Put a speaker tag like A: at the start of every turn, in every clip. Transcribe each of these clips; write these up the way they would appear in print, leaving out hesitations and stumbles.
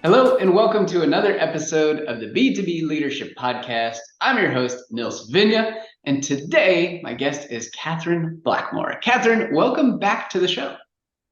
A: Hello, and welcome to another episode of the B2B Leadership Podcast. I'm your host, Nils Vinje, and today my guest is Catherine Blackmore. Catherine, welcome back to the show.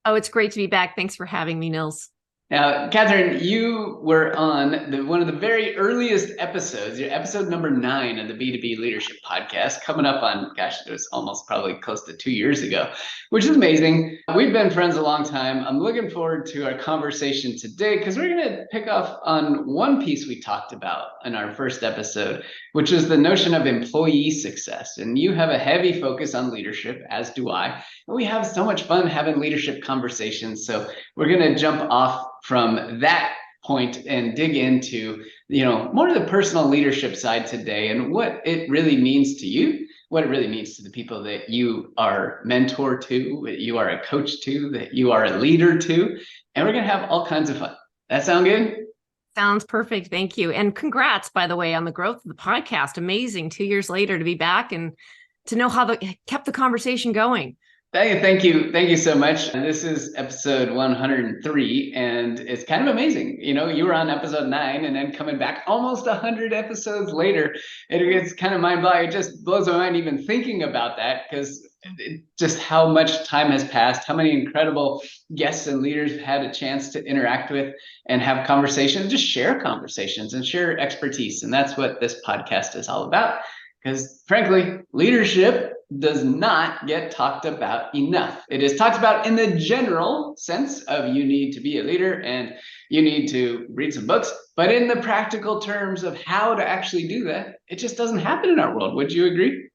B: Oh, it's great to be back. Thanks for having me, Nils.
A: Now, Catherine, you were on one of the very earliest episodes, episode number 9 of the B2B Leadership Podcast, coming up on, it was almost probably close to 2 years ago, which is amazing. We've been friends a long time. I'm looking forward to our conversation today because we're going to pick off on one piece we talked about in our first episode, which is the notion of employee success. And you have a heavy focus on leadership, as do I. And we have so much fun having leadership conversations. So we're going to jump off from that point and dig into, more of the personal leadership side today and what it really means to you, what it really means to the people that you are mentor to, that you are a coach to, that you are a leader to. And we're going to have all kinds of fun. That sound good?
B: Sounds perfect. Thank you. And congrats, by the way, on the growth of the podcast. Amazing. 2 years later to be back and to know how kept the conversation going.
A: Thank you. Thank you so much. This is episode 103, and it's kind of amazing. You were on episode 9 and then coming back almost 100 episodes later. It's kind of mind-blowing. It just blows my mind even thinking about that because just how much time has passed, how many incredible guests and leaders have had a chance to interact with and have conversations, just share conversations and share expertise. And that's what this podcast is all about. Because frankly, leadership does not get talked about enough. It is talked about in the general sense of you need to be a leader and you need to read some books, but in the practical terms of how to actually do that, it just doesn't happen in our world. Would you agree?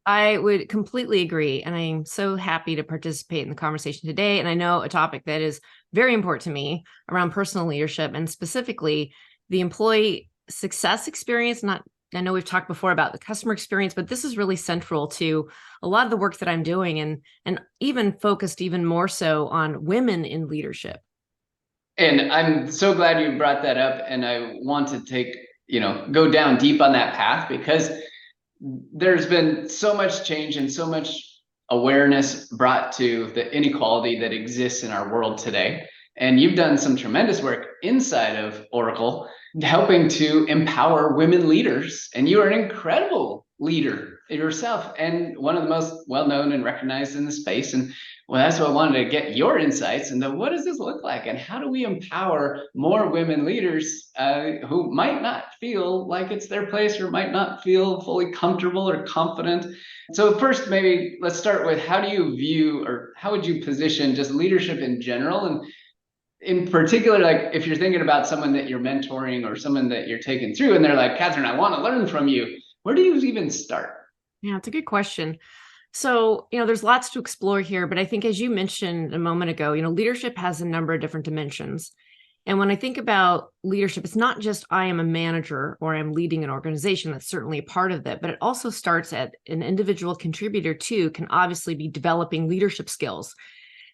B: I would completely agree. And I'm so happy to participate in the conversation today. And I know a topic that is very important to me around personal leadership and specifically the employee success experience. I know we've talked before about the customer experience, but this is really central to a lot of the work that I'm doing and even focused even more so on women in leadership.
A: And I'm so glad you brought that up. And I want to go down deep on that path because there's been so much change and so much awareness brought to the inequality that exists in our world today. And you've done some tremendous work inside of Oracle, helping to empower women leaders. And you are an incredible leader yourself and one of the most well-known and recognized in the space. And well, that's what I wanted to get your insights into. What does this look like? And how do we empower more women leaders who might not feel like it's their place or might not feel fully comfortable or confident? So first, maybe let's start with how do you view or how would you position just leadership in general? And in particular, like if you're thinking about someone that you're mentoring or someone that you're taking through and they're like, Catherine, I want to learn from you. Where do you even start?
B: Yeah, it's a good question. So, there's lots to explore here, but I think as you mentioned a moment ago, leadership has a number of different dimensions. And when I think about leadership, it's not just I am a manager or I'm leading an organization. That's certainly a part of that, but it also starts at an individual contributor too, can obviously be developing leadership skills.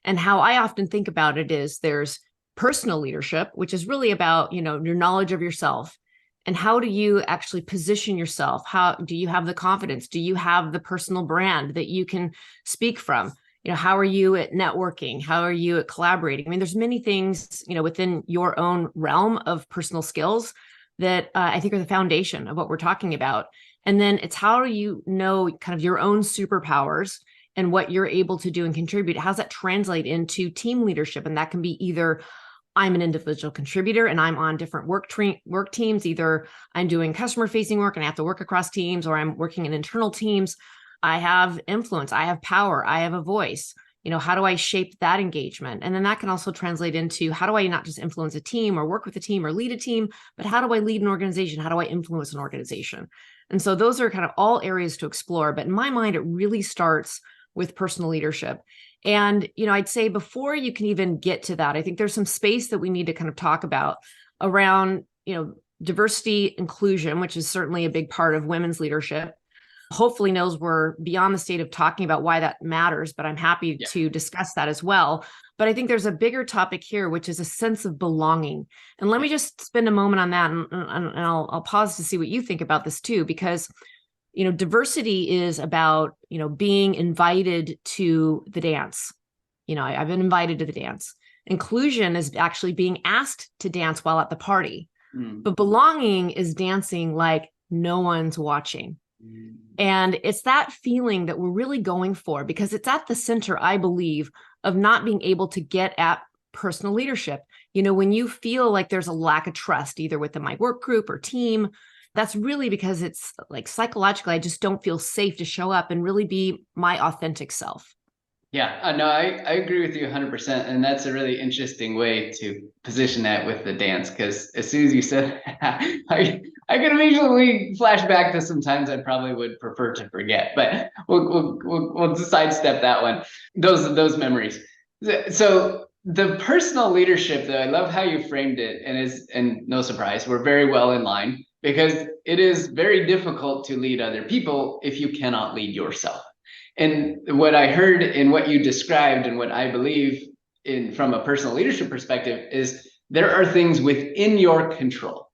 B: And how I often think about it is there's personal leadership, which is really about, your knowledge of yourself. And how do you actually position yourself? How do you have the confidence? Do you have the personal brand that you can speak from? How are you at networking? How are you at collaborating? I mean, there's many things, within your own realm of personal skills that I think are the foundation of what we're talking about. And then it's how do you know kind of your own superpowers and what you're able to do and contribute? How does that translate into team leadership? And that can be either I'm an individual contributor and I'm on different work teams. Either I'm doing customer facing work and I have to work across teams, or I'm working in internal teams. I have influence, I have power, I have a voice. How do I shape that engagement? And then that can also translate into how do I not just influence a team or work with a team or lead a team, but how do I lead an organization? How do I influence an organization? And so those are kind of all areas to explore. But in my mind, it really starts with personal leadership. And, I'd say before you can even get to that, I think there's some space that we need to kind of talk about around, diversity, inclusion, which is certainly a big part of women's leadership. Hopefully knows we're beyond the state of talking about why that matters, but I'm happy to discuss that as well. But I think there's a bigger topic here, which is a sense of belonging. And let me just spend a moment on that. And I'll pause to see what you think about this too, because diversity is about, being invited to the dance. I've been invited to the dance. Inclusion is actually being asked to dance while at the party.
A: Mm.
B: But belonging is dancing like no one's watching. And it's that feeling that we're really going for, because it's at the center, I believe, of not being able to get at personal leadership. When you feel like there's a lack of trust, either within my work group or team, that's really because it's like psychologically, I just don't feel safe to show up and really be my authentic self.
A: Yeah, no, I agree with you 100%. And that's a really interesting way to position that with the dance, because as soon as you said I can immediately flash back to some times I probably would prefer to forget, but we'll sidestep that one, those memories. So the personal leadership, though, I love how you framed it, and no surprise, we're very well in line, because it is very difficult to lead other people if you cannot lead yourself. And what I heard in what you described, and what I believe in from a personal leadership perspective, is there are things within your control.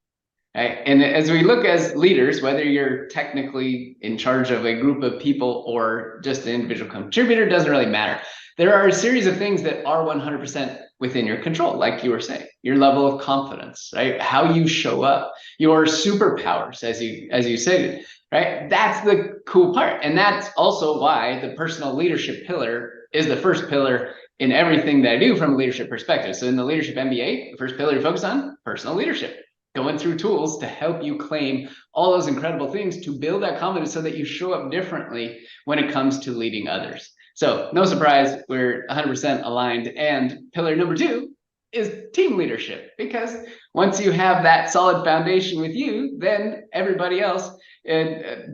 A: Right? And as we look as leaders, whether you're technically in charge of a group of people or just an individual contributor, doesn't really matter. There are a series of things that are 100% within your control, like you were saying, your level of confidence, right? How you show up, your superpowers, as you said, right? That's the cool part. And that's also why the personal leadership pillar is the first pillar in everything that I do from a leadership perspective. So in the leadership MBA, the first pillar you focus on, personal leadership. Going through tools to help you claim all those incredible things to build that confidence so that you show up differently when it comes to leading others. So no surprise, we're 100% aligned. And pillar number 2 is team leadership, because once you have that solid foundation with you, then everybody else,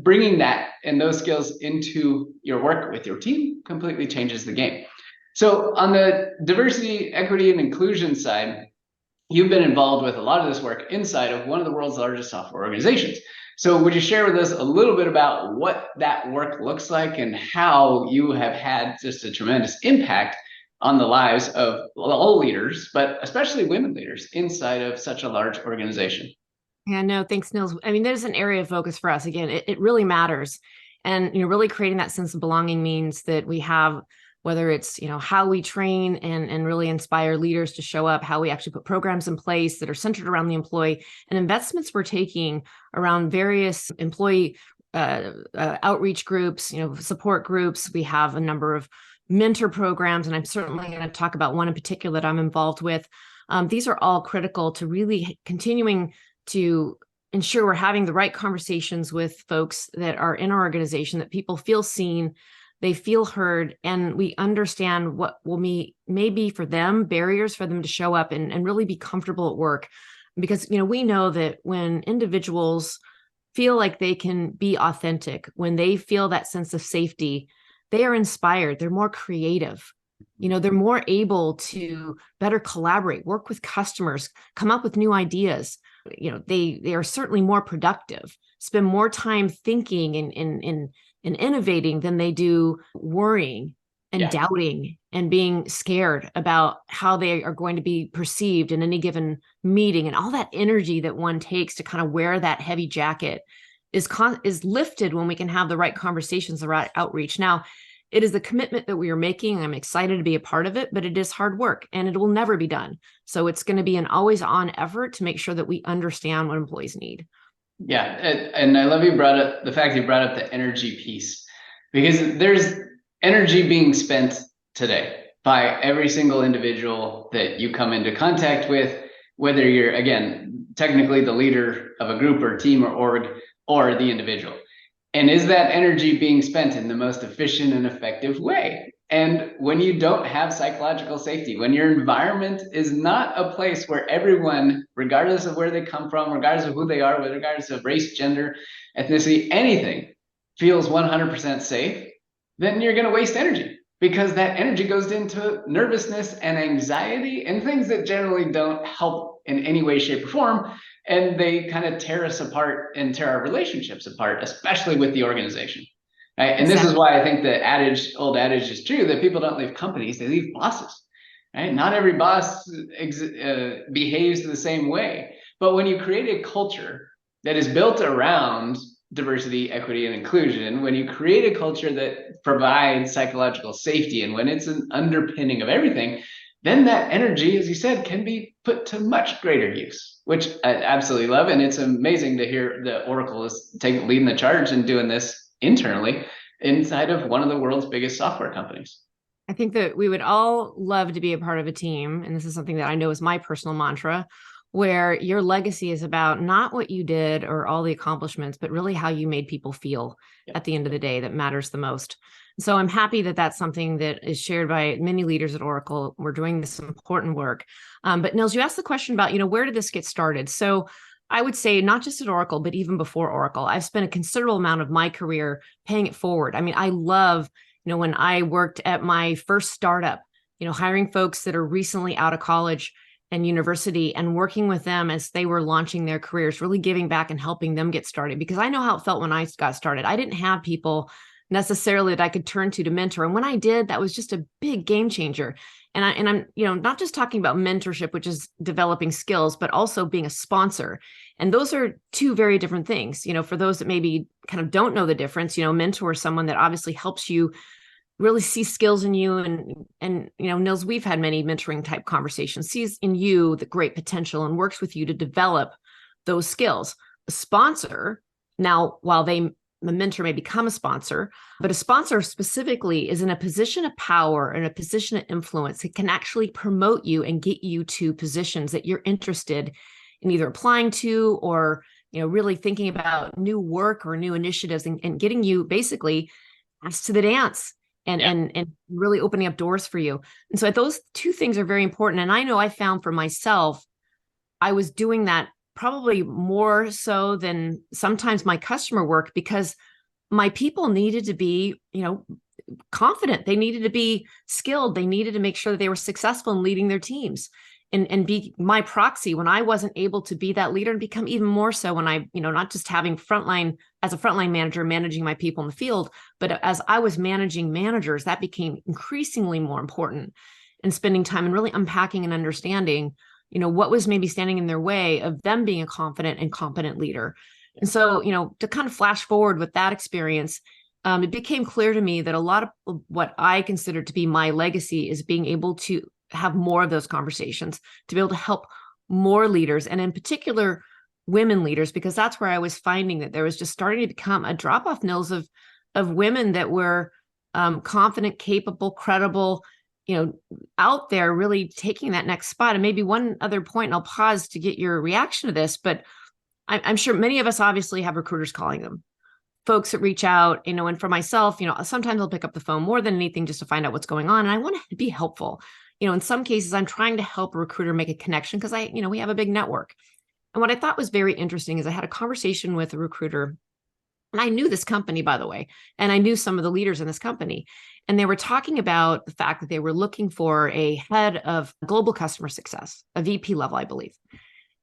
A: bringing that and those skills into your work with your team completely changes the game. So on the diversity, equity, and inclusion side, you've been involved with a lot of this work inside of one of the world's largest software organizations. So would you share with us a little bit about what that work looks like and how you have had just a tremendous impact on the lives of all leaders, but especially women leaders inside of such a large organization?
B: Yeah, no, thanks, Nils. I mean, there's an area of focus for us. Again, it really matters. And, really creating that sense of belonging means that we have, whether it's, how we train and really inspire leaders to show up, how we actually put programs in place that are centered around the employee, and investments we're taking around various employee outreach groups, support groups. We have a number of mentor programs, and I'm certainly going to talk about one in particular that I'm involved with. These are all critical to really continuing to ensure we're having the right conversations with folks that are in our organization, that people feel seen, they feel heard, and we understand what will may be for them barriers for them to show up and really be comfortable at work. Because, we know that when individuals feel like they can be authentic, when they feel that sense of safety, they are inspired, they're more creative. They're more able to better collaborate, work with customers, come up with new ideas. They are certainly more productive, spend more time thinking and innovating than they do worrying and doubting and being scared about how they are going to be perceived in any given meeting. And all that energy that one takes to kind of wear that heavy jacket is lifted when we can have the right conversations, the right outreach. Now, it is a commitment that we are making. I'm excited to be a part of it, but it is hard work and it will never be done. So it's going to be an always on effort to make sure that we understand what employees need.
A: Yeah, and I love the fact you brought up the energy piece, because there's energy being spent today by every single individual that you come into contact with, whether you're, again, technically the leader of a group or team or org, or the individual. And is that energy being spent in the most efficient and effective way? And when you don't have psychological safety, when your environment is not a place where everyone, regardless of where they come from, regardless of who they are, regardless of race, gender, ethnicity, anything, feels 100% safe, then you're going to waste energy, because that energy goes into nervousness and anxiety and things that generally don't help in any way, shape, or form. And they kind of tear us apart and tear our relationships apart, especially with the organization. Right? And this is why I think the old adage is true, that people don't leave companies, they leave bosses. Right? Not every boss behaves the same way. But when you create a culture that is built around diversity, equity, and inclusion, when you create a culture that provides psychological safety, and when it's an underpinning of everything, then that energy, as you said, can be put to much greater use, which I absolutely love. And it's amazing to hear that Oracle is leading the charge and doing this internally inside of one of the world's biggest software companies.
B: I think that we would all love to be a part of a team. And this is something that I know is my personal mantra, where your legacy is about not what you did or all the accomplishments, but really how you made people feel at the end of the day that matters the most. So I'm happy that that's something that is shared by many leaders at Oracle. We're doing this important work. But Nils, you asked the question about, where did this get started? So I would say not just at Oracle, but even before Oracle, I've spent a considerable amount of my career paying it forward. I mean, I love, when I worked at my first startup, hiring folks that are recently out of college and university and working with them as they were launching their careers, really giving back and helping them get started. Because I know how it felt when I got started. I didn't have people necessarily that I could turn to mentor. And when I did, that was just a big game changer. And I'm, not just talking about mentorship, which is developing skills, but also being a sponsor. And those are two very different things. For those that maybe kind of don't know the difference, mentor is someone that obviously helps you really see skills in you. And Nils, we've had many mentoring type conversations, sees in you the great potential and works with you to develop those skills. A sponsor, now, while the mentor may become a sponsor, but a sponsor specifically is in a position of power and a position of influence. It can actually promote you and get you to positions that you're interested in either applying to or, really thinking about new work or new initiatives and getting you basically asked to the dance. And really opening up doors for you. And so those two things are very important. And I know I found for myself, I was doing that probably more so than sometimes my customer work, because my people needed to be, confident. They needed to be skilled. They needed to make sure that they were successful in leading their teams and be my proxy when I wasn't able to be that leader, and become even more so when I, not just having as a frontline manager, managing my people in the field, but as I was managing managers, that became increasingly more important, and spending time and really unpacking and understanding, what was maybe standing in their way of them being a confident and competent leader. And so, to kind of flash forward with that experience, it became clear to me that a lot of what I consider to be my legacy is being able to have more of those conversations, to be able to help more leaders, and in particular, women leaders, because that's where I was finding that there was just starting to become a drop-off, Nils, of women that were confident, capable, credible, out there really taking that next spot. And maybe one other point, and I'll pause to get your reaction to this, but I'm sure many of us obviously have recruiters calling them, folks that reach out, and for myself, sometimes I'll pick up the phone more than anything just to find out what's going on. And I want to be helpful. In some cases, I'm trying to help a recruiter make a connection because we have a big network. And what I thought was very interesting is I had a conversation with a recruiter, and I knew this company, by the way, and I knew some of the leaders in this company. And they were talking about the fact that they were looking for a head of global customer success, a VP level, I believe.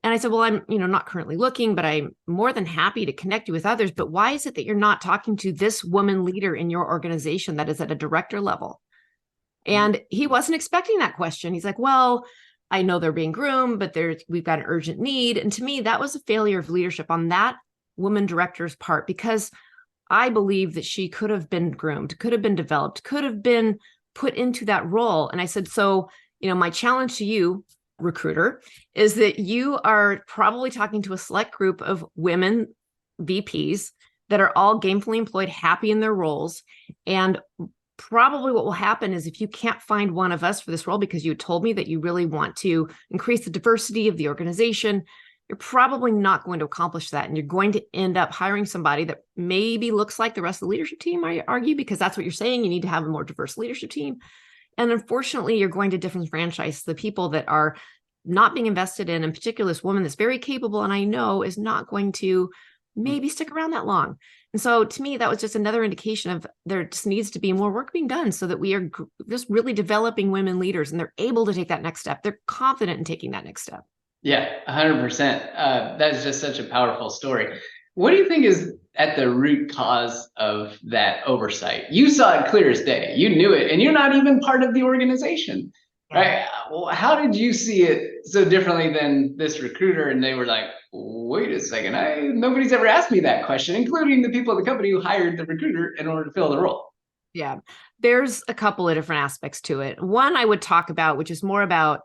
B: And I said, well, I'm, not currently looking, but I'm more than happy to connect you with others. But why is it that you're not talking to this woman leader in your organization that is at a director level? And he wasn't expecting that question. He's like, well, I know they're being groomed, but we've got an urgent need. And to me, that was a failure of leadership on that woman director's part, because I believe that she could have been groomed, could have been developed, could have been put into that role. And I said, so, my challenge to you, recruiter, is that you are probably talking to a select group of women VPs that are all gainfully employed, happy in their roles. And probably what will happen is, if you can't find one of us for this role because you told me that you really want to increase the diversity of the organization, you're probably not going to accomplish that. And you're going to end up hiring somebody that maybe looks like the rest of the leadership team, I argue, because that's what you're saying. You need to have a more diverse leadership team. And unfortunately, you're going to disenfranchise the people that are not being invested in particular, this woman that's very capable, and I know is not going to maybe stick around that long. And so to me, that was just another indication of there just needs to be more work being done so that we are just really developing women leaders, and they're able to take that next step. They're confident in taking that next step.
A: Yeah, 100%. That is just such a powerful story. What do you think is at the root cause of that oversight? You saw it clear as day. You knew it, and you're not even part of the organization, right? Well, how did you see it so differently than this recruiter? And they were like, wait a second, nobody's ever asked me that question, including the people at the company who hired the recruiter in order to fill the role.
B: Yeah, There's a couple of different aspects to it. One I would talk about, which is more about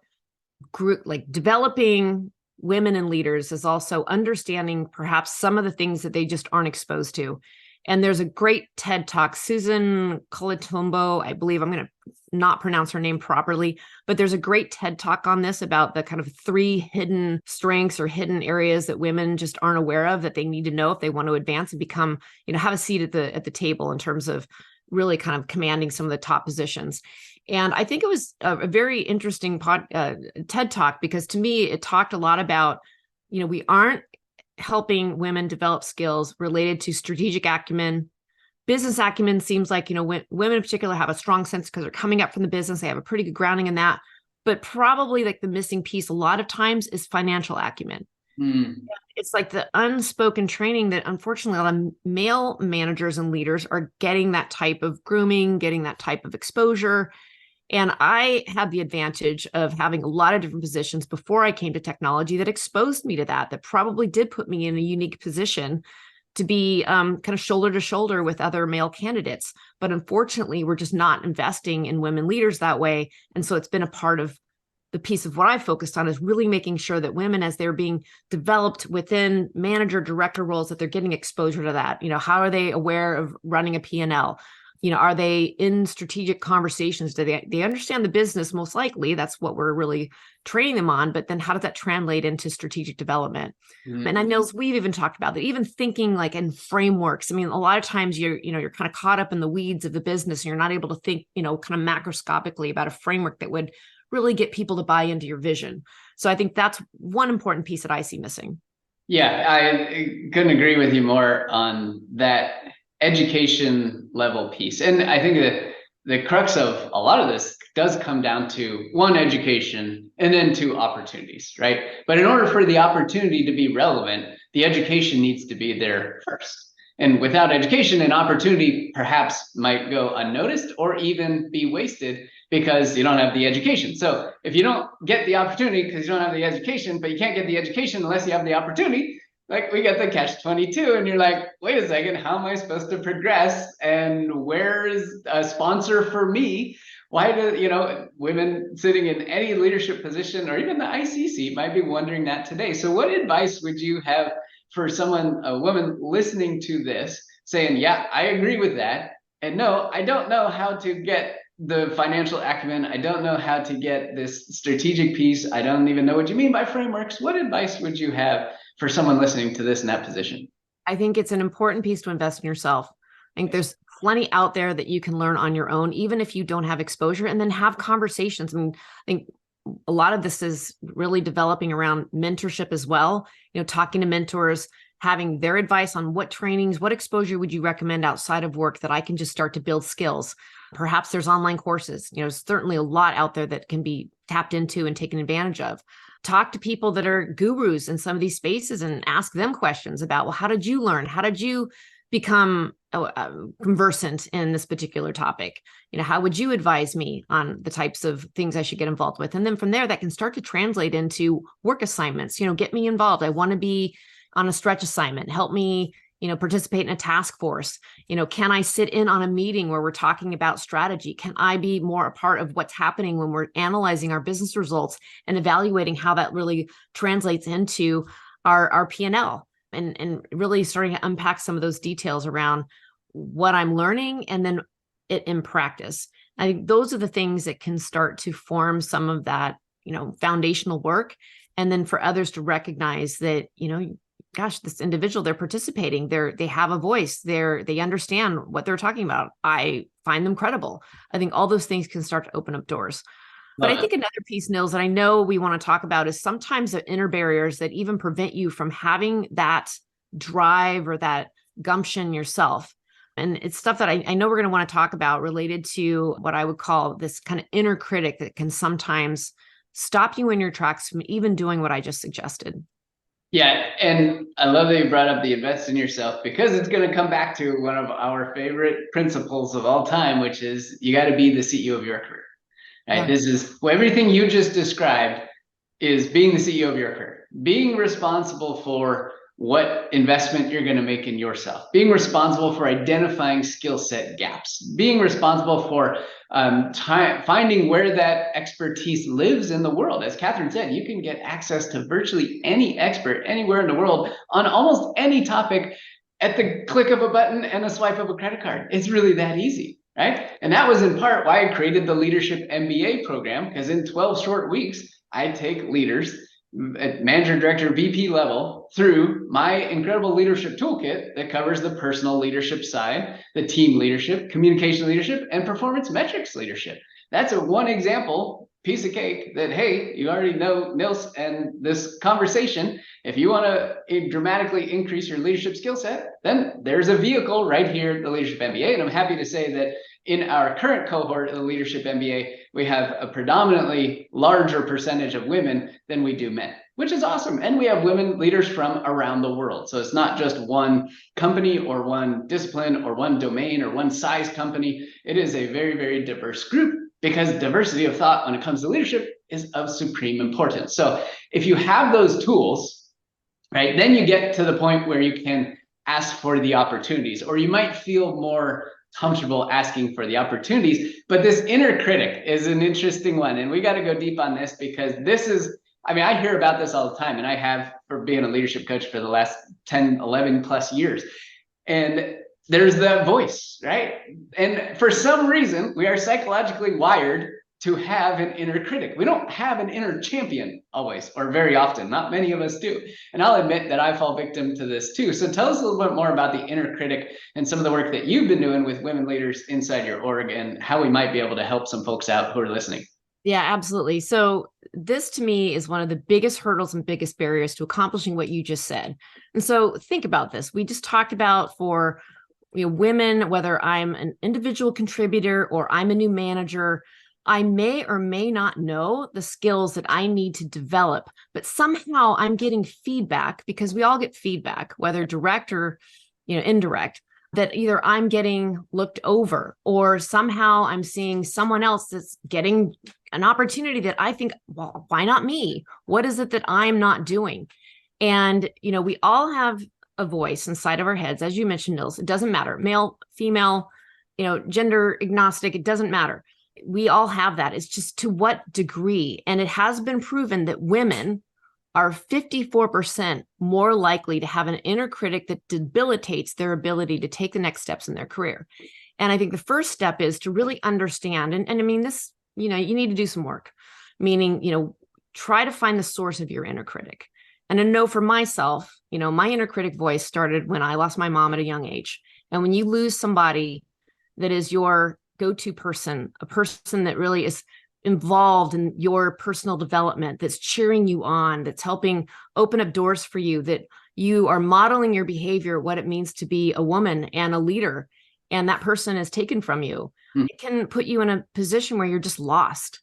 B: group, like developing women and leaders, is also understanding perhaps some of the things that they just aren't exposed to. And there's a great TED Talk, Susan Colatumbo, I believe, I'm going to not pronounce her name properly, but there's a great TED Talk on this about the kind of 3 hidden strengths or hidden areas that women just aren't aware of that they need to know if they want to advance and become, have a seat at the table in terms of really kind of commanding some of the top positions. And I think it was a very interesting TED Talk, because to me, it talked a lot about, we aren't helping women develop skills related to strategic acumen. Business acumen seems like, women in particular have a strong sense because they're coming up from the business. They have a pretty good grounding in that. But probably like the missing piece a lot of times is financial acumen. It's like the unspoken training that unfortunately a lot of male managers and leaders are getting that type of grooming, getting that type of exposure. And I had the advantage of having a lot of different positions before I came to technology that exposed me to that probably did put me in a unique position to be kind of shoulder to shoulder with other male candidates. But unfortunately, we're just not investing in women leaders that way. And so it's been a part of the piece of what I focused on, is really making sure that women, as they're being developed within manager, director roles, that they're getting exposure to that. How are they aware of running a P&L? Are they in strategic conversations? Do they understand the business? Most likely, that's what we're really training them on. But then how does that translate into strategic development? And I know we've even talked about that, even thinking like in frameworks. I mean, a lot of times you're kind of caught up in the weeds of the business and you're not able to think, kind of macroscopically about a framework that would really get people to buy into your vision. So I think that's one important piece that I see missing.
A: Yeah, I couldn't agree with you more on that education level piece. And I think that the crux of a lot of this does come down to, one, education, and then 2, opportunities, right? But in order for the opportunity to be relevant, the education needs to be there first. And without education, an opportunity perhaps might go unnoticed or even be wasted because you don't have the education. So if you don't get the opportunity because you don't have the education, but you can't get the education unless you have the opportunity, like we get the catch-22, and you're like, wait a second, how am I supposed to progress? And where is a sponsor for me? Why do, women sitting in any leadership position or even the IC seat might be wondering that today. So what advice would you have for someone, a woman listening to this, saying, yeah, I agree with that. And no, I don't know how to get the financial acumen. I don't know how to get this strategic piece. I don't even know what you mean by frameworks. What advice would you have for someone listening to this in that position?
B: I think it's an important piece to invest in yourself. I think there's plenty out there that you can learn on your own, even if you don't have exposure, and then have conversations. I mean, I think a lot of this is really developing around mentorship as well, talking to mentors, having their advice on what trainings, what exposure would you recommend outside of work that I can just start to build skills. Perhaps there's online courses, certainly a lot out there that can be tapped into and taken advantage of. Talk to people that are gurus in some of these spaces and ask them questions about, well, how did you learn? How did you become conversant in this particular topic? How would you advise me on the types of things I should get involved with? And then from there, that can start to translate into work assignments. Get me involved. I want to be on a stretch assignment. Help me, participate in a task force. Can I sit in on a meeting where we're talking about strategy? Can I be more a part of what's happening when we're analyzing our business results and evaluating how that really translates into our P&L? And really starting to unpack some of those details around what I'm learning and then it in practice. I think those are the things that can start to form some of that, foundational work. And then for others to recognize that, gosh, this individual, they're participating, they have a voice, they understand what they're talking about. I find them credible. I think all those things can start to open up doors. But I think another piece, Nils, that I know we want to talk about is sometimes the inner barriers that even prevent you from having that drive or that gumption yourself. And it's stuff that I know we're going to want to talk about related to what I would call this kind of inner critic that can sometimes stop you in your tracks from even doing what I just suggested.
A: Yeah, and I love that you brought up the invest in yourself, because it's going to come back to one of our favorite principles of all time, which is you got to be the CEO of your career. Right? Yeah. This is everything you just described is being the CEO of your career, being responsible for what investment you're going to make in yourself, being responsible for identifying skill set gaps, being responsible for finding where that expertise lives in the world. As Catherine said, you can get access to virtually any expert anywhere in the world on almost any topic at the click of a button and a swipe of a credit card. It's really that easy, right? And that was in part why I created the Leadership MBA program, because in 12 short weeks, I take leaders at manager, director, VP level through my incredible leadership toolkit that covers the personal leadership side, the team leadership, communication leadership, and performance metrics leadership. That's a one example piece of cake that, hey, you already know Nils and this conversation. If you want to dramatically increase your leadership skill set, then there's a vehicle right here, the Leadership MBA. And I'm happy to say that in our current cohort of the Leadership MBA, we have a predominantly larger percentage of women than we do men, which is awesome. And we have women leaders from around the world. So it's not just one company or one discipline or one domain or one size company. It is a very, very diverse group, because diversity of thought when it comes to leadership is of supreme importance. So if you have those tools, right, then you get to the point where you can ask for the opportunities, or you might feel more comfortable asking for the opportunities. But this inner critic is an interesting one. And we got to go deep on this, because this is, I mean, I hear about this all the time, and I have for being a leadership coach for the last 10, 11 plus years. And there's that voice, right? And for some reason, we are psychologically wired to have an inner critic. We don't have an inner champion always, or very often. Not many of us do. And I'll admit that I fall victim to this too. So tell us a little bit more about the inner critic and some of the work that you've been doing with women leaders inside your org, and how we might be able to help some folks out who are listening.
B: Yeah, absolutely. So this to me is one of the biggest hurdles and biggest barriers to accomplishing what you just said. And so think about this. We just talked about for women, whether I'm an individual contributor or I'm a new manager, I may or may not know the skills that I need to develop, but somehow I'm getting feedback, because we all get feedback, whether direct or indirect, that either I'm getting looked over, or somehow I'm seeing someone else that's getting an opportunity that I think, well, why not me? What is it that I'm not doing? And, we all have a voice inside of our heads, as you mentioned, Nils. It doesn't matter, male, female, gender agnostic, it doesn't matter. We all have that. It's just to what degree. And it has been proven that women are 54% more likely to have an inner critic that debilitates their ability to take the next steps in their career. And I think the first step is to really understand, and I mean this, you need to do some work, meaning, try to find the source of your inner critic. And I know for myself, my inner critic voice started when I lost my mom at a young age. And when you lose somebody that is your go-to person, a person that really is involved in your personal development, that's cheering you on, that's helping open up doors for you, that you are modeling your behavior, what it means to be a woman and a leader, and that person is taken from you, it can put you in a position where you're just lost.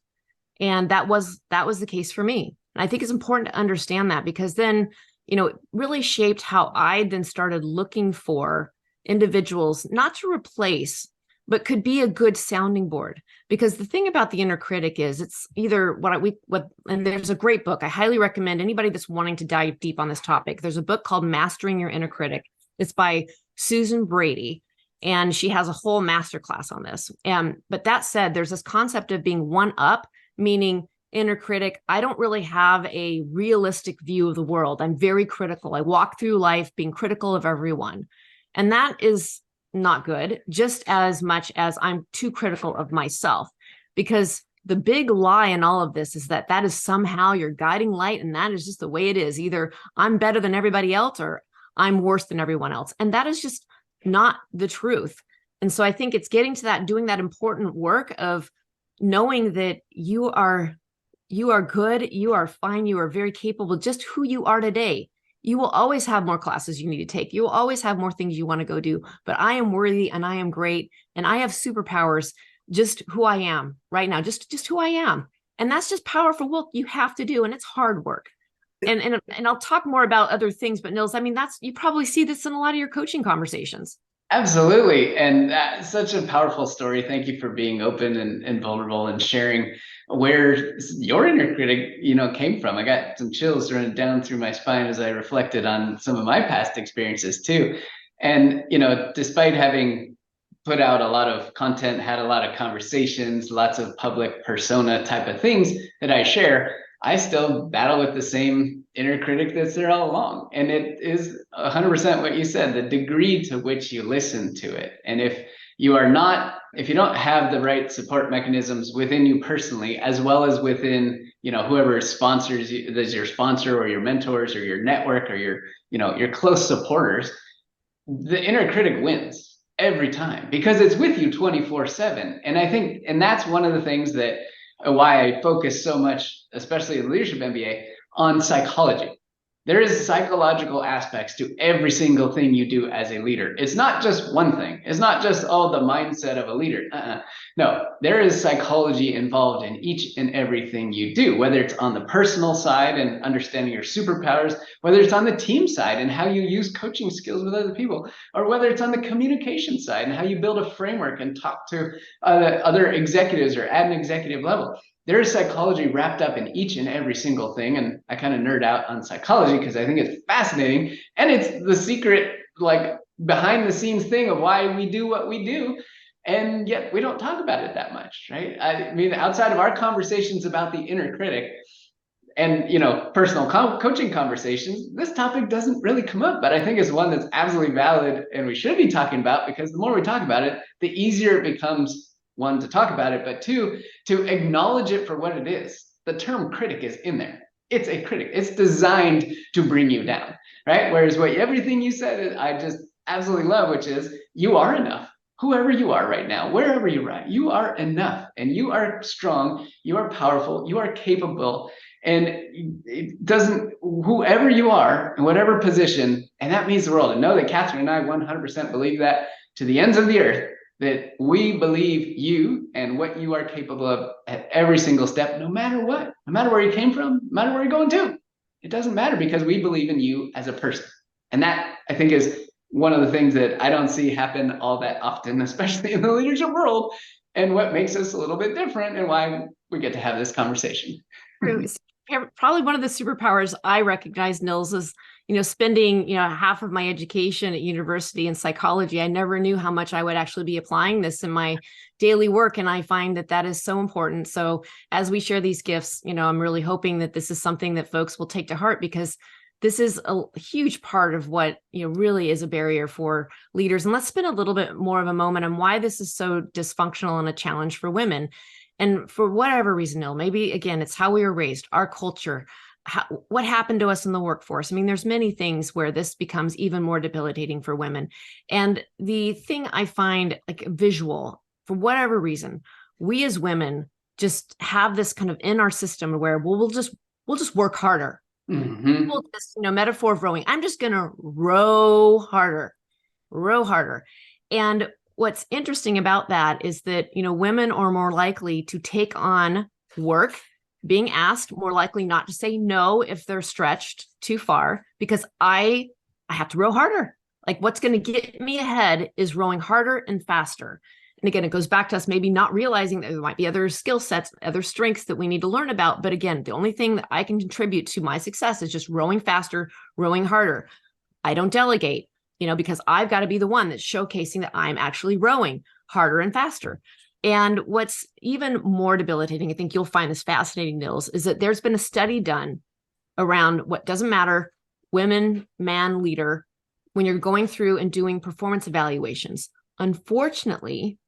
B: And that was the case for me. And I think it's important to understand that, because then, it really shaped how I then started looking for individuals, not to replace, but could be a good sounding board. Because the thing about the inner critic is it's either and there's a great book. I highly recommend anybody that's wanting to dive deep on this topic. There's a book called Mastering Your Inner Critic. It's by Susan Brady, and she has a whole masterclass on this. But that said, there's this concept of being one up, meaning inner critic. I don't really have a realistic view of the world. I'm very critical. I walk through life being critical of everyone. And that is not good, just as much as I'm too critical of myself, because the big lie in all of this is that is somehow your guiding light, and that is just the way it is. Either I'm better than everybody else, or I'm worse than everyone else, and that is just not the truth. And so I think it's getting to that, doing that important work of knowing that you are good, you are fine, you are very capable, just who you are today. You will always have more classes you need to take. You will always have more things you want to go do, but I am worthy and I am great and I have superpowers, just who I am right now, just who I am. And that's just powerful work you have to do, and it's hard work. And I'll talk more about other things, but Nils, I mean, you probably see this in a lot of your coaching conversations.
A: Absolutely. And such a powerful story. Thank you for being open and vulnerable and sharing where your inner critic, came from. I got some chills running down through my spine as I reflected on some of my past experiences too. And, despite having put out a lot of content, had a lot of conversations, lots of public persona type of things that I share, I still battle with the same inner critic that's there all along. And it is 100% what you said, the degree to which you listen to it. And if you don't have the right support mechanisms within you personally, as well as within, whoever sponsors you, there's your sponsor or your mentors or your network or your close supporters, the inner critic wins every time because it's with you 24/7. And I think, and that's one of the things that why I focus so much, especially in leadership MBA, on psychology. There is psychological aspects to every single thing you do as a leader. It's not just one thing. It's not just the mindset of a leader. No, there is psychology involved in each and everything you do, whether it's on the personal side and understanding your superpowers, whether it's on the team side and how you use coaching skills with other people, or whether it's on the communication side and how you build a framework and talk to other executives or at an executive level. There is psychology wrapped up in each and every single thing. And I kind of nerd out on psychology because I think it's fascinating. And it's the secret, like behind the scenes thing of why we do what we do. And yet we don't talk about it that much, right? I mean, outside of our conversations about the inner critic and, personal coaching conversations, this topic doesn't really come up, but I think it's one that's absolutely valid and we should be talking about, because the more we talk about it, the easier it becomes, one, to talk about it, but two, to acknowledge it for what it is. The term critic is in there. It's a critic. It's designed to bring you down, right? Whereas everything you said, I just absolutely love, which is you are enough. Whoever you are right now, wherever you're at, you are enough and you are strong, you are powerful, you are capable. And it doesn't, whoever you are in whatever position, and that means the world. And know that Catherine and I 100% believe that to the ends of the earth, that we believe you and what you are capable of at every single step, no matter what, no matter where you came from, no matter where you're going to. It doesn't matter because we believe in you as a person. And that, I think, is one of the things that I don't see happen all that often, especially in the leadership world, and what makes us a little bit different and why we get to have this conversation.
B: Probably one of the superpowers I recognize, Nils, is, spending, half of my education at university in psychology. I never knew how much I would actually be applying this in my daily work. And I find that is so important. So as we share these gifts, I'm really hoping that this is something that folks will take to heart, because this is a huge part of what, really is a barrier for leaders. And let's spend a little bit more of a moment on why this is so dysfunctional and a challenge for women. And for whatever reason, maybe, again, it's how we were raised, our culture, what happened to us in the workforce. I mean, there's many things where this becomes even more debilitating for women. And the thing I find like visual, for whatever reason, we as women just have this kind of in our system where we'll just work harder.
A: Mm-hmm.
B: We'll just, metaphor of rowing. I'm just going to row harder. And what's interesting about that is that, women are more likely to take on work, being asked, more likely not to say no if they're stretched too far, because I have to row harder. Like, what's going to get me ahead is rowing harder and faster. And again, it goes back to us maybe not realizing that there might be other skill sets, other strengths that we need to learn about. But again, the only thing that I can contribute to my success is just rowing faster, rowing harder. I don't delegate, because I've got to be the one that's showcasing that I'm actually rowing harder and faster. And what's even more debilitating, I think you'll find this fascinating, Nils, is that there's been a study done around what doesn't matter, women, man, leader, when you're going through and doing performance evaluations. Unfortunately,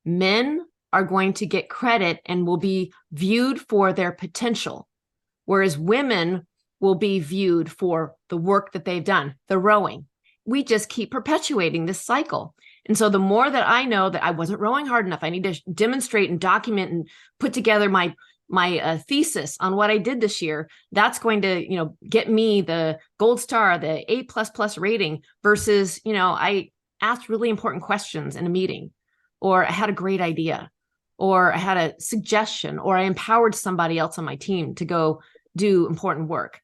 B: men are going to get credit and will be viewed for their potential, whereas women will be viewed for the work that they've done, the rowing. We just keep perpetuating this cycle. And so the more that I know that I wasn't rowing hard enough, I need to demonstrate and document and put together my thesis on what I did this year, that's going to, get me the gold star, the A++ rating versus, I asked really important questions in a meeting, or I had a great idea, or I had a suggestion, or I empowered somebody else on my team to go do important work.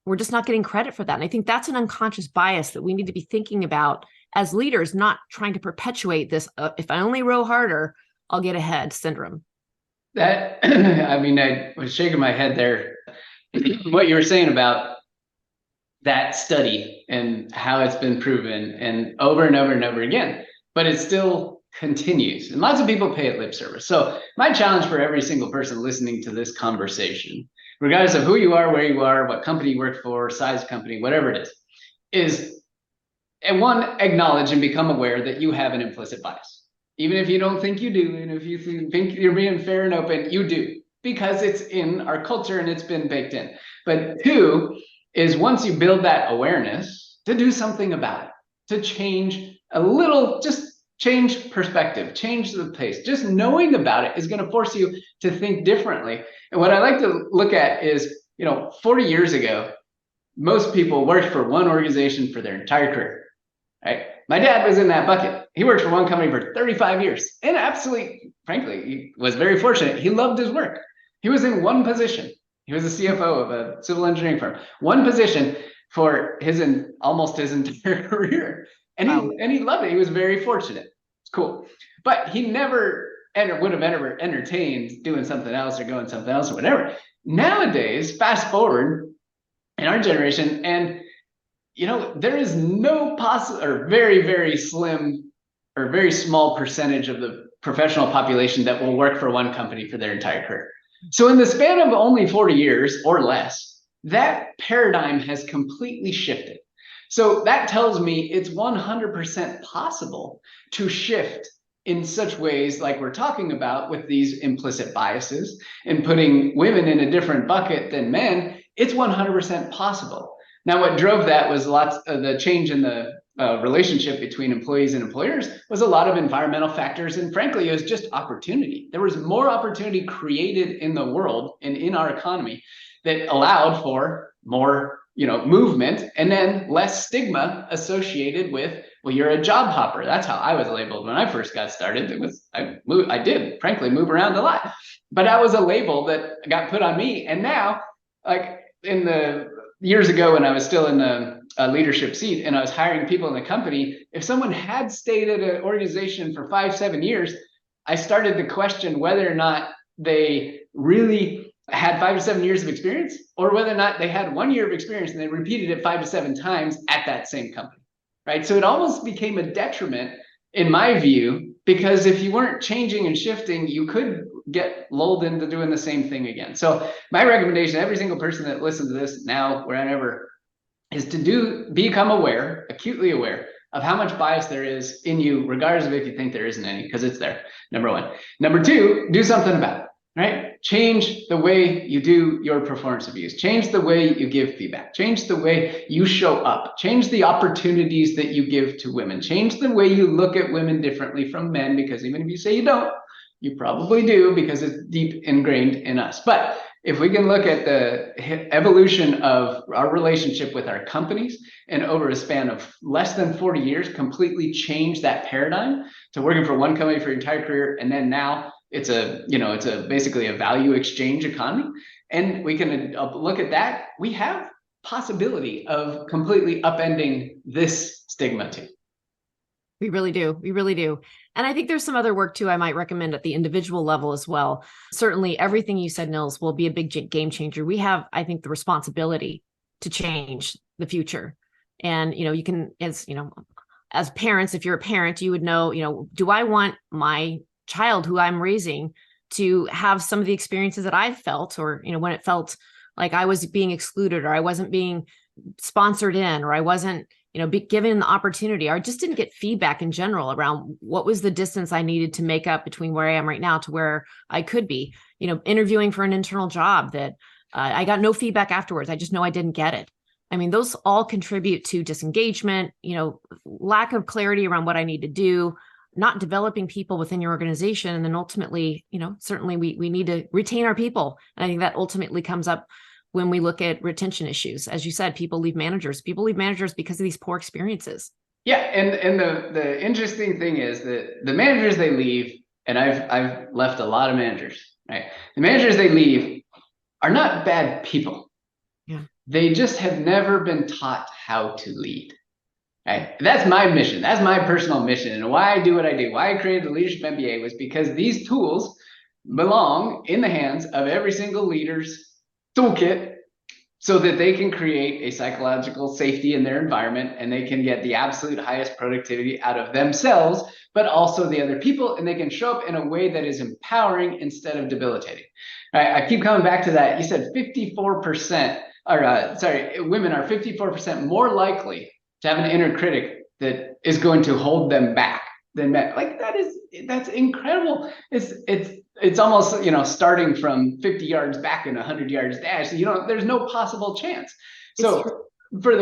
B: We're just not getting credit for that. And I think that's an unconscious bias that we need to be thinking about as leaders, not trying to perpetuate this, if I only row harder, I'll get ahead syndrome.
A: That, I mean, I was shaking my head there. What you were saying about that study and how it's been proven and over and over and over again, but it still continues. And lots of people pay it lip service. So my challenge for every single person listening to this conversation, regardless of who you are, where you are, what company you work for, size company, whatever it is, and one, acknowledge and become aware that you have an implicit bias. Even if you don't think you do, and if you think you're being fair and open, you do, because it's in our culture and it's been baked in. But two is, once you build that awareness, to do something about it, to change a little, just change perspective, change the pace. Just knowing about it is going to force you to think differently. And what I like to look at is, 40 years ago, most people worked for one organization for their entire career. Right? My dad was in that bucket. He worked for one company for 35 years. And absolutely, frankly, he was very fortunate. He loved his work. He was in one position. He was a CFO of a civil engineering firm. One position for almost his entire career. And he loved it. He was very fortunate. It's cool. But he never would have ever entertained doing something else or going something else or whatever. Nowadays, fast forward in our generation, and there is no possible, or very, very slim or very small percentage of the professional population that will work for one company for their entire career. So in the span of only 40 years or less, that paradigm has completely shifted. So that tells me it's 100% possible to shift in such ways like we're talking about with these implicit biases and putting women in a different bucket than men. It's 100% possible. Now, what drove that was lots of the change in the relationship between employees and employers was a lot of environmental factors. And frankly, it was just opportunity. There was more opportunity created in the world and in our economy that allowed for more, movement, and then less stigma associated with, well, you're a job hopper. That's how I was labeled when I first got started. I did, frankly, move around a lot, but that was a label that got put on me. And now, like in the years ago when I was still in a leadership seat and I was hiring people in the company, if someone had stayed at an organization for 5-7 years, I started to question whether or not they really had 5 to 7 years of experience, or whether or not they had 1 year of experience and they repeated it 5 to 7 times at that same company, right? So it almost became a detriment in my view, because if you weren't changing and shifting, you could get lulled into doing the same thing again. So my recommendation to every single person that listens to this now, wherever, is to become aware, acutely aware of how much bias there is in you, regardless of if you think there isn't any, because it's there, number one. Number two, do something about it, right? Change the way you do your performance reviews. Change the way you give feedback. Change the way you show up. Change the opportunities that you give to women. Change the way you look at women differently from men, because even if you say you don't, you probably do, because it's deep ingrained in us. But if we can look at the evolution of our relationship with our companies and over a span of less than 40 years, completely change that paradigm to working for one company for your entire career, and then now it's basically a value exchange economy. And we can look at that. We have possibility of completely upending this stigma too.
B: We really do. We really do. And I think there's some other work too I might recommend at the individual level as well. Certainly everything you said, Nils, will be a big game changer. We have, I think, the responsibility to change the future. And, you can, as parents, if you're a parent, you would know, do I want my child who I'm raising to have some of the experiences that I've felt, or, when it felt like I was being excluded, or I wasn't being sponsored in, or I wasn't, be given the opportunity, or I just didn't get feedback in general around what was the distance I needed to make up between where I am right now to where I could be, interviewing for an internal job that I got no feedback afterwards. I just know I didn't get it. I mean, those all contribute to disengagement, lack of clarity around what I need to do, not developing people within your organization. And then ultimately, certainly we need to retain our people. And I think that ultimately comes up when we look at retention issues. As you said, people leave managers because of these poor experiences.
A: Yeah. And the interesting thing is that the managers they leave, and I've left a lot of managers, right? The managers they leave are not bad people.
B: Yeah.
A: They just have never been taught how to lead. Right? That's my mission. That's my personal mission. And why I do what I do, why I created the Leadership MBA was because these tools belong in the hands of every single leader's toolkit so that they can create a psychological safety in their environment and they can get the absolute highest productivity out of themselves, but also the other people, and they can show up in a way that is empowering instead of debilitating. Right? I keep coming back to that. You said 54%, women are 54% more likely to have an inner critic that is going to hold them back than men. Like that's incredible. It's almost, starting from 50 yards back and 100 yards dash. There's no possible chance. So for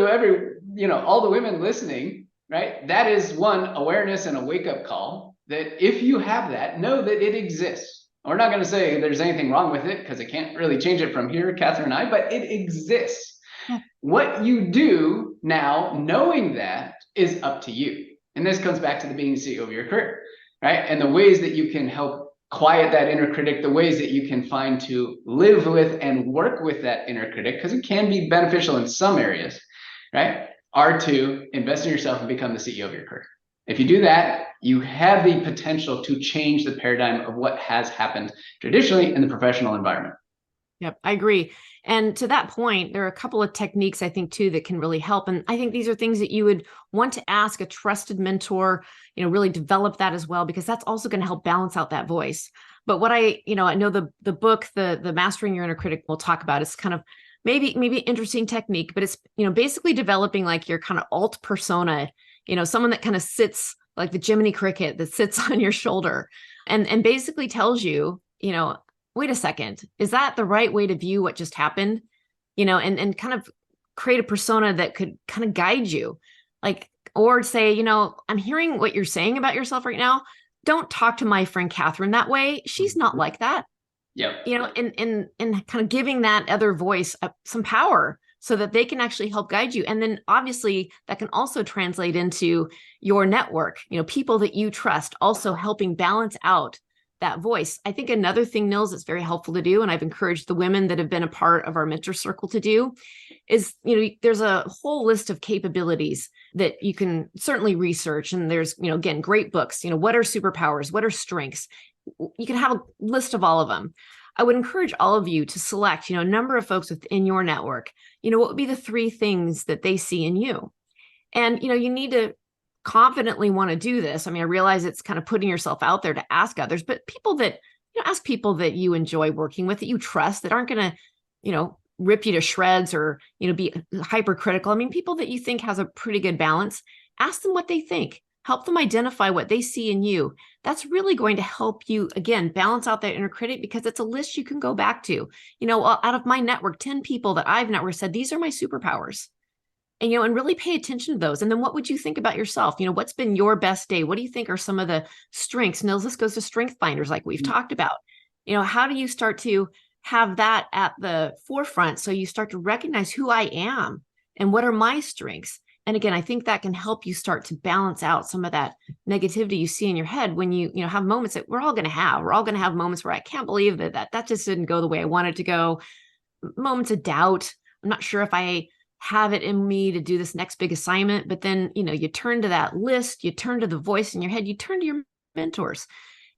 A: all the women listening, right? That is one, awareness and a wake up call that if you have that, know that it exists. We're not going to say there's anything wrong with it because I can't really change it from here, Catherine and I, but it exists. What you do now, knowing that, is up to you. And this comes back to the being CEO of your career, right? And the ways that you can help quiet that inner critic, the ways that you can find to live with and work with that inner critic, because it can be beneficial in some areas, right? Are to invest in yourself and become the CEO of your career. If you do that, you have the potential to change the paradigm of what has happened traditionally in the professional environment.
B: Yep, I agree. And to that point, there are a couple of techniques I think too that can really help. And I think these are things that you would want to ask a trusted mentor, really develop that as well, because that's also going to help balance out that voice. But what I know the book, the Mastering Your Inner Critic, we'll talk about is kind of maybe interesting technique, but it's, basically developing like your kind of alt persona, someone that kind of sits like the Jiminy Cricket that sits on your shoulder and basically tells you, wait a second, is that the right way to view what just happened? And kind of create a persona that could kind of guide you, like, or say, I'm hearing what you're saying about yourself right now. Don't talk to my friend Catherine that way. She's not like that.
A: Yeah.
B: And kind of giving that other voice some power so that they can actually help guide you. And then obviously that can also translate into your network, people that you trust, also helping balance out that voice. I think another thing, Nils, that's very helpful to do, and I've encouraged the women that have been a part of our mentor circle to do, is, there's a whole list of capabilities that you can certainly research. And there's, again, great books, what are superpowers? What are strengths? You can have a list of all of them. I would encourage all of you to select, a number of folks within your network, what would be the 3 things that they see in you? And, you need to confidently want to do this. I mean, I realize it's kind of putting yourself out there to ask others, but people that, ask people that you enjoy working with, that you trust, that aren't going to, rip you to shreds or, be hypercritical. I mean, people that you think has a pretty good balance, ask them what they think, help them identify what they see in you. That's really going to help you, again, balance out that inner critic, because it's a list you can go back to. Out of my network, 10 people that I've networked said, these are my superpowers. And, and really pay attention to those. And then what would you think about yourself? What's been your best day? What do you think are some of the strengths? Nils, this goes to strength finders like we've talked about. How do you start to have that at the forefront? So you start to recognize who I am and what are my strengths. And again, I think that can help you start to balance out some of that negativity you see in your head when you have moments that we're all going to have. We're all going to have moments where I can't believe that just didn't go the way I wanted to go. Moments of doubt. I'm not sure if I have it in me to do this next big assignment, but then, you turn to that list, you turn to the voice in your head, you turn to your mentors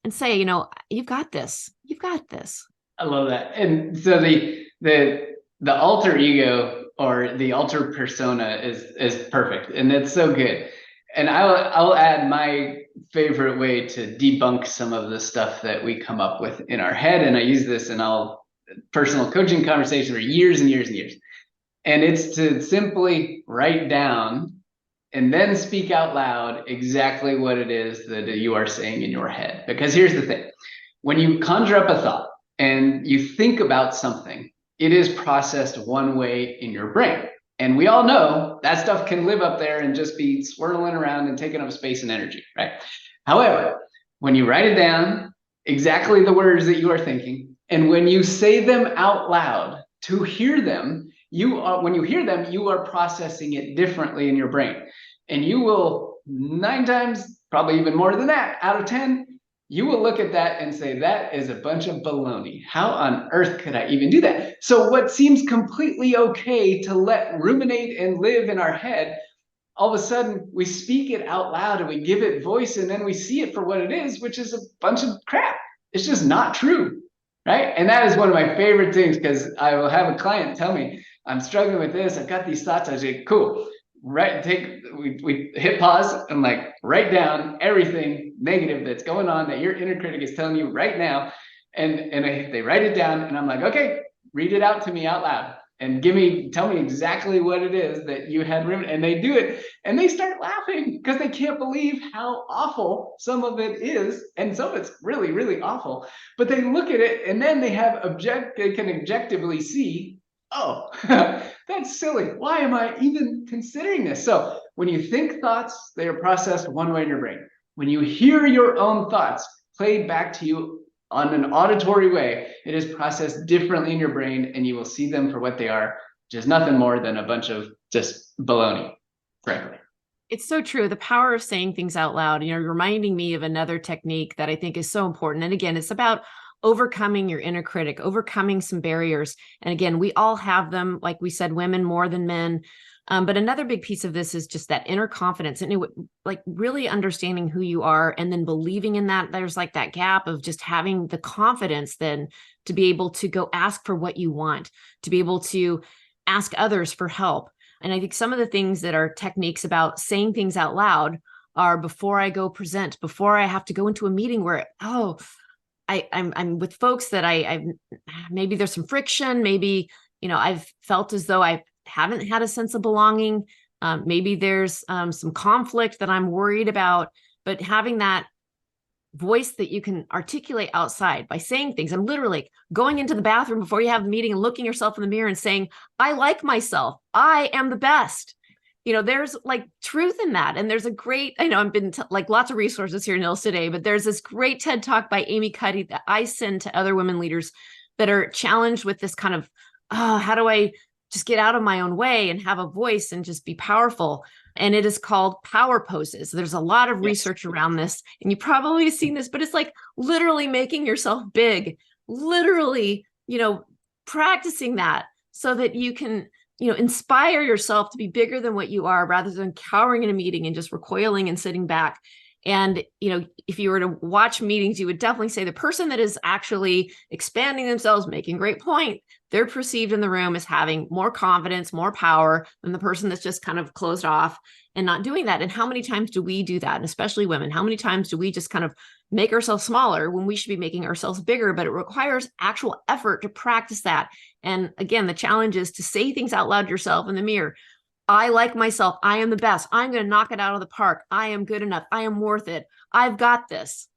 B: and say, you've got this, you've got this.
A: I love that. And so the alter ego or the alter persona is perfect. And it's so good. And I'll add my favorite way to debunk some of the stuff that we come up with in our head. And I use this in all personal coaching conversations for years and years and years. And it's to simply write down and then speak out loud exactly what it is that you are saying in your head. Because here's the thing. When you conjure up a thought and you think about something, it is processed one way in your brain. And we all know that stuff can live up there and just be swirling around and taking up space and energy, right? However, when you write it down, exactly the words that you are thinking, and when you say them out loud to hear them, when you hear them, you are processing it differently in your brain. And you will 9 times, probably even more than that, out of 10, you will look at that and say, that is a bunch of baloney. How on earth could I even do that? So what seems completely okay to let ruminate and live in our head all of a sudden we speak it out loud and we give it voice, and then we see it for what it is, which is a bunch of crap. It's just not true, right? And that is one of my favorite things, because I will have a client tell me, I'm struggling with this, I've got these thoughts. I say, cool, right, we hit pause and like write down everything negative that's going on that your inner critic is telling you right now. And they write it down, and I'm like, okay, read it out to me out loud and tell me exactly what it is that you had written. And they do it, and they start laughing because they can't believe how awful some of it is. And some of it's really, really awful, but they look at it, and then they can objectively see, oh, that's silly. Why am I even considering this? So when you think thoughts, they are processed one way in your brain. When you hear your own thoughts played back to you on an auditory way, it is processed differently in your brain, and you will see them for what they are, just nothing more than a bunch of just baloney, frankly.
B: It's so true. The power of saying things out loud, reminding me of another technique that I think is so important. And again, it's about overcoming your inner critic, overcoming some barriers. And again, we all have them, like we said, women more than men. But another big piece of this is just that inner confidence, and like really understanding who you are and then believing in that. There's like that gap of just having the confidence then to be able to go ask for what you want, to be able to ask others for help. And I think some of the things that are techniques about saying things out loud are before I go present, before I have to go into a meeting where, I'm with folks that I maybe there's some friction, maybe, I've felt as though I haven't had a sense of belonging. Maybe there's some conflict that I'm worried about, but having that voice that you can articulate outside by saying things, and literally going into the bathroom before you have the meeting and looking yourself in the mirror and saying, I like myself. I am the best. There's like truth in that. And there's a great, I know I've been like lots of resources here, Nils, today, but there's this great TED talk by Amy Cuddy that I send to other women leaders that are challenged with this kind of, how do I just get out of my own way and have a voice and just be powerful? And it is called power poses. There's a lot of research around this, and you probably have seen this, but it's like literally making yourself big, literally, practicing that so that you can, inspire yourself to be bigger than what you are, rather than cowering in a meeting and just recoiling and sitting back. And, if you were to watch meetings, you would definitely say the person that is actually expanding themselves, making a great point, they're perceived in the room as having more confidence, more power than the person that's just kind of closed off and not doing that. And how many times do we do that? And especially women, how many times do we just kind of make ourselves smaller when we should be making ourselves bigger? But it requires actual effort to practice that. And again, the challenge is to say things out loud to yourself in the mirror. I like myself. I am the best. I'm going to knock it out of the park. I am good enough. I am worth it. I've got this.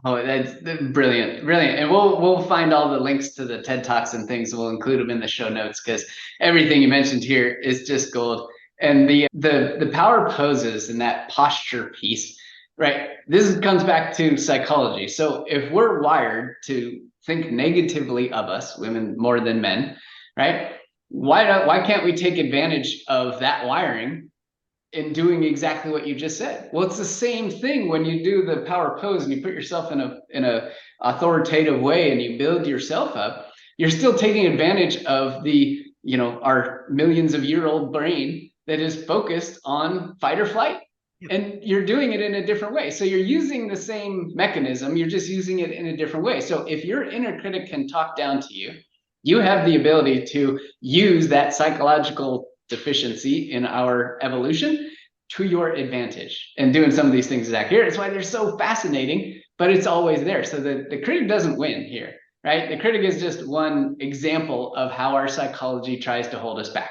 A: Oh, that's brilliant. Brilliant. And we'll find all the links to the TED Talks and things. We'll include them in the show notes, because everything you mentioned here is just gold. And the power poses and that posture piece, right? This comes back to psychology. So if we're wired to think negatively of us, women more than men, right? Why can't we take advantage of that wiring in doing exactly what you just said? Well, it's the same thing when you do the power pose and you put yourself in a authoritative way and you build yourself up. You're still taking advantage of our millions of year old brain that is focused on fight or flight. And you're doing it in a different way. So you're using the same mechanism, you're just using it in a different way. So if your inner critic can talk down to you, you have the ability to use that psychological deficiency in our evolution to your advantage. And doing some of these things back here, it's why they're so fascinating, but it's always there. So the critic doesn't win here, right? The critic is just one example of how our psychology tries to hold us back.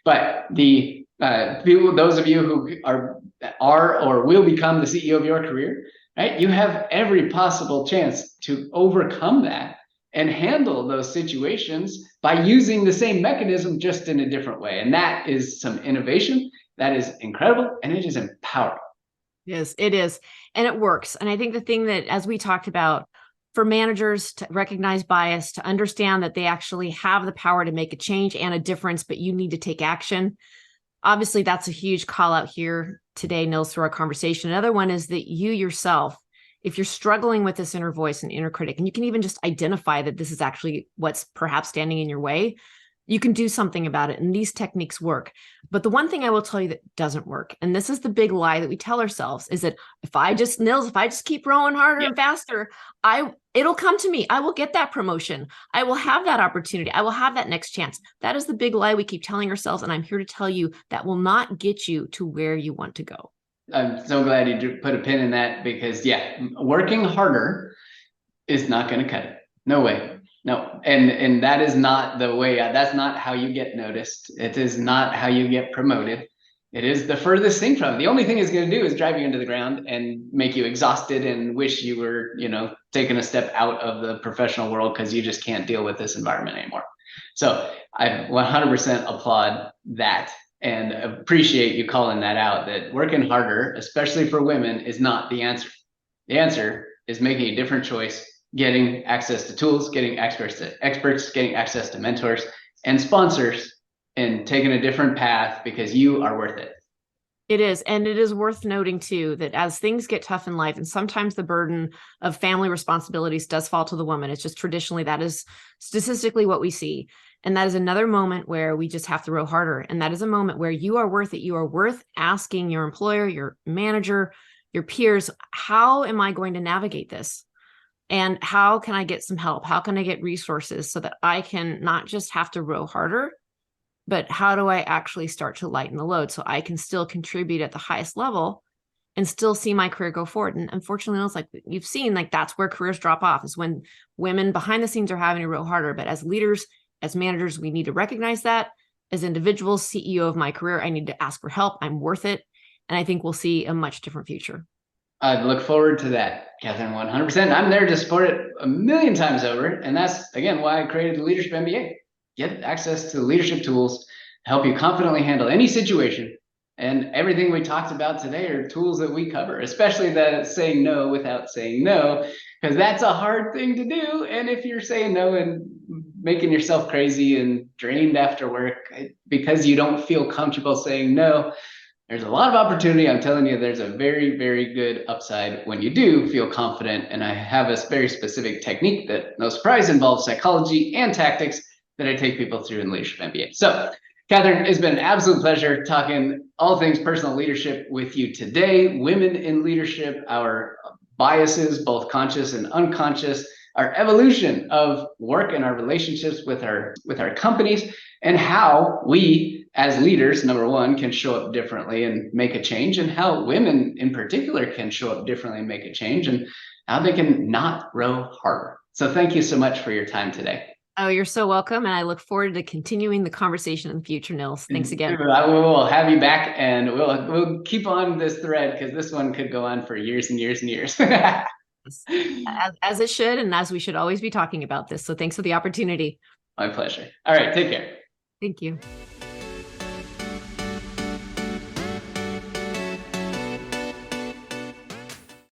A: But those of you who are or will become the CEO of your career, right? You have every possible chance to overcome that and handle those situations by using the same mechanism, just in a different way. And that is some innovation. That is incredible. And it is empowering.
B: Yes, it is. And it works. And I think the thing that, as we talked about, for managers to recognize bias, to understand that they actually have the power to make a change and a difference, but you need to take action. Obviously, that's a huge call out here today, Nils, through our conversation. Another one is that you yourself, if you're struggling with this inner voice and inner critic, and you can even just identify that this is actually what's perhaps standing in your way, You can do something about it. And these techniques work. But the one thing I will tell you that doesn't work, and this is the big lie that we tell ourselves, is that if I just keep rowing harder and faster, it'll come to me. I will get that promotion. I will have that opportunity. I will have that next chance. That is the big lie we keep telling ourselves. And I'm here to tell you that will not get you to where you want to go.
A: I'm so glad you put a pin in that, because working harder is not going to cut it. No way. No. And that is not the way. That's not how you get noticed. It is not how you get promoted. It is the furthest thing from it. The only thing it's going to do is drive you into the ground and make you exhausted and wish you were, taking a step out of the professional world because you just can't deal with this environment anymore. So I 100% applaud that and appreciate you calling that out, that working harder, especially for women, is not the answer. The answer is making a different choice, getting access to tools, getting experts, getting access to mentors and sponsors, and taking a different path, because you are worth it.
B: It is. And it is worth noting too, that as things get tough in life, and sometimes the burden of family responsibilities does fall to the woman. It's just traditionally, that is statistically what we see. And that is another moment where we just have to row harder. And that is a moment where you are worth it. You are worth asking your employer, your manager, your peers, how am I going to navigate this? And how can I get some help? How can I get resources so that I can not just have to row harder, but how do I actually start to lighten the load so I can still contribute at the highest level and still see my career go forward? And unfortunately, it's like you've seen, like that's where careers drop off, is when women behind the scenes are having to row harder. But as leaders, as managers, we need to recognize that. As individuals, CEO of my career, I need to ask for help. I'm worth it. And I think we'll see a much different future.
A: I look forward to that, Catherine, 100%. I'm there to support it a million times over. And that's, again, why I created the Leadership MBA. Get access to leadership tools, help you confidently handle any situation. And everything we talked about today are tools that we cover, especially the saying no without saying no, because that's a hard thing to do. And if you're saying no and making yourself crazy and drained after work because you don't feel comfortable saying no, there's a lot of opportunity. I'm telling you, there's a very, very good upside when you do feel confident. And I have a very specific technique that, no surprise, involves psychology and tactics that I take people through in Leadership MBA. So, Catherine, it's been an absolute pleasure talking all things personal leadership with you today. Women in leadership, our biases, both conscious and unconscious, our evolution of work and our relationships with our companies, and how we as leaders, number one, can show up differently and make a change, and how women in particular can show up differently and make a change, and how they can not row harder. So thank you so much for your time today.
B: Oh, you're so welcome. And I look forward to continuing the conversas in the future, Nils. Thanks again.
A: I will have you back, and we'll keep on this thread, because this one could go on for years and years and years.
B: As it should, and as we should always be talking about this. So thanks for the opportunity.
A: My pleasure. All right, take care.
B: Thank you.